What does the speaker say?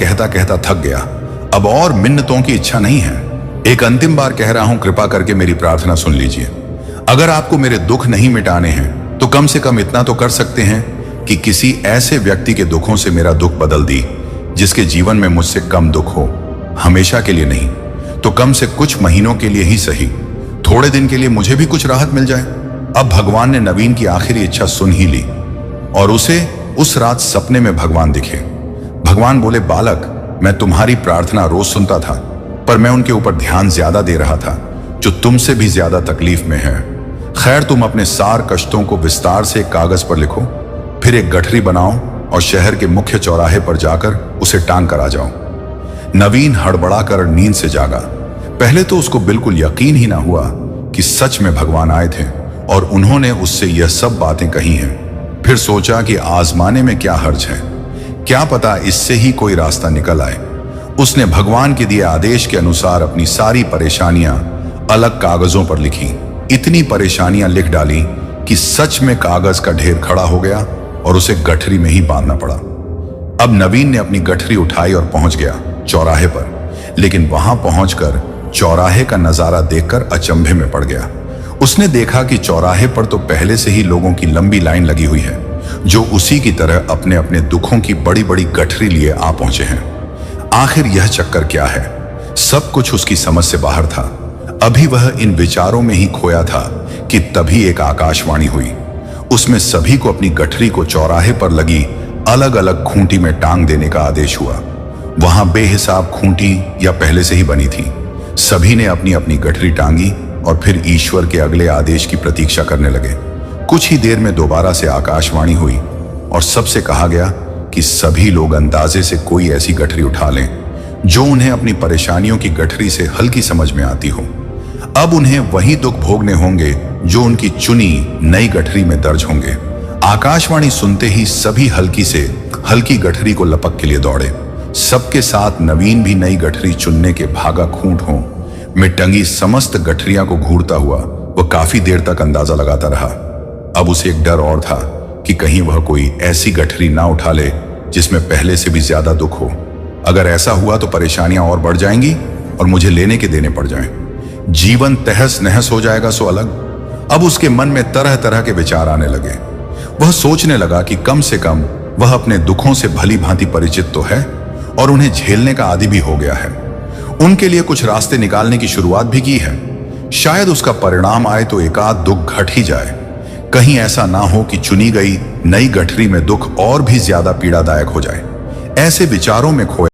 कहता कहता थक गया। अब और मिन्नतों की इच्छा नहीं है। एक अंतिम बार कह रहा हूं, कृपा करके मेरी प्रार्थना सुन लीजिए। अगर आपको मेरे दुख नहीं मिटाने हैं तो कम से कम इतना तो कर सकते हैं कि किसी ऐसे व्यक्ति के दुखों से मेरा दुख बदल दी जिसके जीवन में मुझसे कम दुख हो। हमेशा के लिए नहीं तो कम से कुछ महीनों के लिए ही सही, थोड़े दिन के लिए मुझे भी कुछ राहत मिल जाए। अब भगवान ने नवीन की आखिरी इच्छा सुन ही ली और उसे उस रात सपने में भगवान दिखे। भगवान बोले, बालक, मैं तुम्हारी प्रार्थना रोज सुनता था, पर मैं उनके ऊपर ध्यान ज्यादा दे रहा था जो तुमसे भी ज्यादा तकलीफ में है। खैर, तुम अपने सार कष्टों को विस्तार से एक कागज पर लिखो, फिर एक गठरी बनाओ और शहर के मुख्य चौराहे पर जाकर उसे टांग कर आ जाओ। नवीन हड़बड़ाकर नींद से जागा। पहले तो उसको बिल्कुल यकीन ही ना हुआ कि सच में भगवान आए थे और उन्होंने उससे यह सब बातें कही हैं। फिर सोचा कि आजमाने में क्या हर्ज है, क्या पता इससे ही कोई रास्ता निकल आए। उसने भगवान के दिए आदेश के अनुसार अपनी सारी परेशानियां अलग कागजों पर लिखी। इतनी परेशानियां लिख डाली कि सच में कागज का ढेर खड़ा हो गया और उसे गठरी में ही बांधना पड़ा। अब नवीन ने अपनी गठरी उठाई और पहुंच गया चौराहे पर, लेकिन वहां पहुंचकर चौराहे का नजारा देखकर अचंभे में पड़ गया। उसने देखा कि चौराहे पर तो पहले से ही लोगों की लंबी लाइन लगी हुई है जो उसी की तरह अपने अपने दुखों की बड़ी बड़ी गठरी लिए आ पहुंचे हैं। आखिर यह चक्कर क्या है? सब कुछ उसकी समझ से बाहर था। अभी वह इन विचारों में ही खोया था कि तभी एक आकाशवाणी हुई। उसमें सभी को अपनी गठरी को चौराहे पर लगी अलग अलग खूंटी में टांग देने का आदेश हुआ। वहां बेहिसाब खूंटी या पहले से ही बनी थी। सभी ने अपनी अपनी गठरी टांगी और फिर ईश्वर के अगले आदेश की प्रतीक्षा करने लगे। कुछ ही देर में दोबारा से आकाशवाणी हुई और सबसे कहा गया कि सभी लोग अंदाजे से कोई ऐसी गठरी उठा लें जो उन्हें अपनी परेशानियों की गठरी से हल्की समझ में आती हो। अब उन्हें वही दुख भोगने होंगे जो उनकी चुनी नई गठरी में दर्ज होंगे। आकाशवाणी सुनते ही सभी हल्की से हल्की गठरी को लपक के लिए दौड़े। सबके साथ नवीन भी नई गठरी चुनने के भागा खूंटों में टंगी समस्त गठरियां को घूरता हुआ वह काफी देर तक अंदाजा लगाता रहा। अब उसे एक डर और था कि कहीं वह कोई ऐसी गठरी ना उठा ले जिसमें पहले से भी ज्यादा दुख हो। अगर ऐसा हुआ तो परेशानियां और बढ़ जाएंगी और मुझे लेने के देने पड़ जाएं। जीवन तहस नहस हो जाएगा सो अलग। अब उसके मन में तरह तरह के विचार आने लगे। वह सोचने लगा कि कम से कम वह अपने दुखों से भली भांति परिचित तो है और उन्हें झेलने का आदी भी हो गया है। उनके लिए कुछ रास्ते निकालने की शुरुआत भी की है। शायद उसका परिणाम आए तो एकाध दुख घट ही जाए। कहीं ऐसा ना हो कि चुनी गई नई गठरी में दुख और भी ज्यादा पीड़ादायक हो जाए। ऐसे विचारों में खोए